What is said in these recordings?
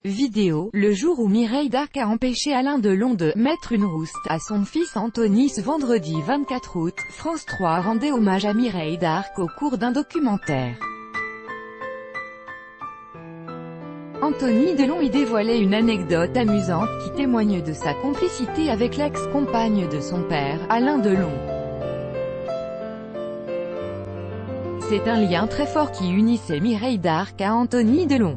Vidéo, le jour où Mireille Darc a empêché Alain Delon de « mettre une rouste » à son fils Anthony. Ce vendredi 24 août, France 3 rendait hommage à Mireille Darc au cours d'un documentaire. Anthony Delon y dévoilait une anecdote amusante qui témoigne de sa complicité avec l'ex-compagne de son père, Alain Delon. C'est un lien très fort qui unissait Mireille Darc à Anthony Delon.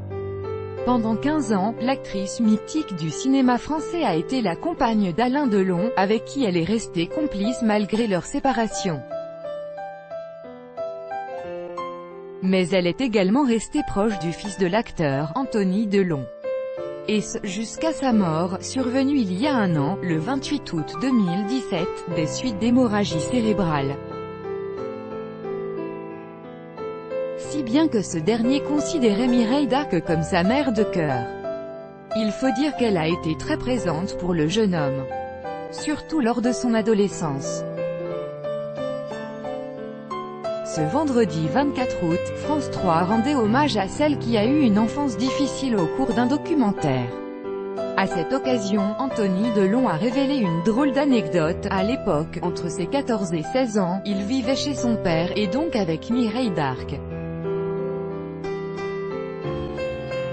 Pendant 15 ans, l'actrice mythique du cinéma français a été la compagne d'Alain Delon, avec qui elle est restée complice malgré leur séparation. Mais elle est également restée proche du fils de l'acteur, Anthony Delon. Et ce, jusqu'à sa mort, survenue il y a un an, le 28 août 2017, des suites d'hémorragie cérébrale. Si bien que ce dernier considérait Mireille Darc comme sa mère de cœur. Il faut dire qu'elle a été très présente pour le jeune homme. Surtout lors de son adolescence. Ce vendredi 24 août, France 3 rendait hommage à celle qui a eu une enfance difficile au cours d'un documentaire. À cette occasion, Anthony Delon a révélé une drôle d'anecdote. À l'époque, entre ses 14 et 16 ans, il vivait chez son père, et donc avec Mireille Darc.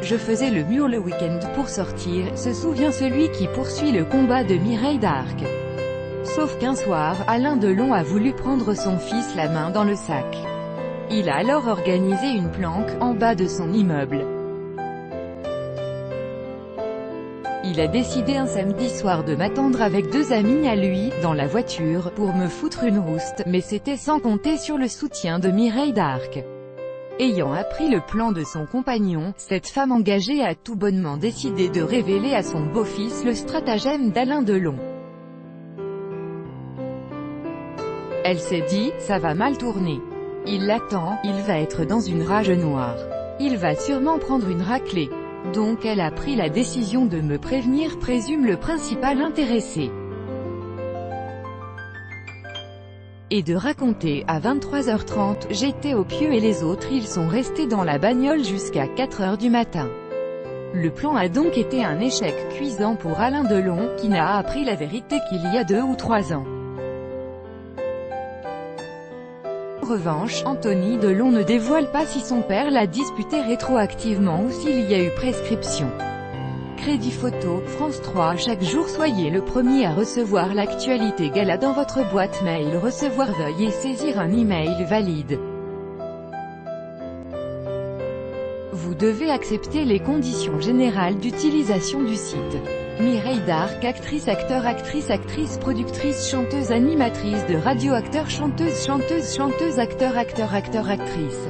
Je faisais le mur le week-end pour sortir, se souvient celui qui poursuit le combat de Mireille Darc. Sauf qu'un soir, Alain Delon a voulu prendre son fils la main dans le sac. Il a alors organisé une planque, en bas de son immeuble. Il a décidé un samedi soir de m'attendre avec 2 amis à lui, dans la voiture, pour me foutre une rouste, mais c'était sans compter sur le soutien de Mireille Darc. Ayant appris le plan de son compagnon, cette femme engagée a tout bonnement décidé de révéler à son beau-fils le stratagème d'Alain Delon. Elle s'est dit, ça va mal tourner. Il l'attend, il va être dans une rage noire. Il va sûrement prendre une raclée. Donc elle a pris la décision de me prévenir, présume le principal intéressé. Et de raconter, à 23h30, j'étais au pieu et les autres ils sont restés dans la bagnole jusqu'à 4h du matin. Le plan a donc été un échec cuisant pour Alain Delon, qui n'a appris la vérité qu'il y a 2 ou 3 ans. En revanche, Anthony Delon ne dévoile pas si son père l'a disputé rétroactivement ou s'il y a eu prescription. Crédit photo, France 3. Chaque jour soyez le premier à recevoir l'actualité gala dans votre boîte mail. Recevoir, veuillez saisir un email valide. Vous devez accepter les conditions générales d'utilisation du site. Mireille Darc, actrice, acteur, actrice, productrice, chanteuse, animatrice de radio, acteur, chanteuse, acteur, actrice.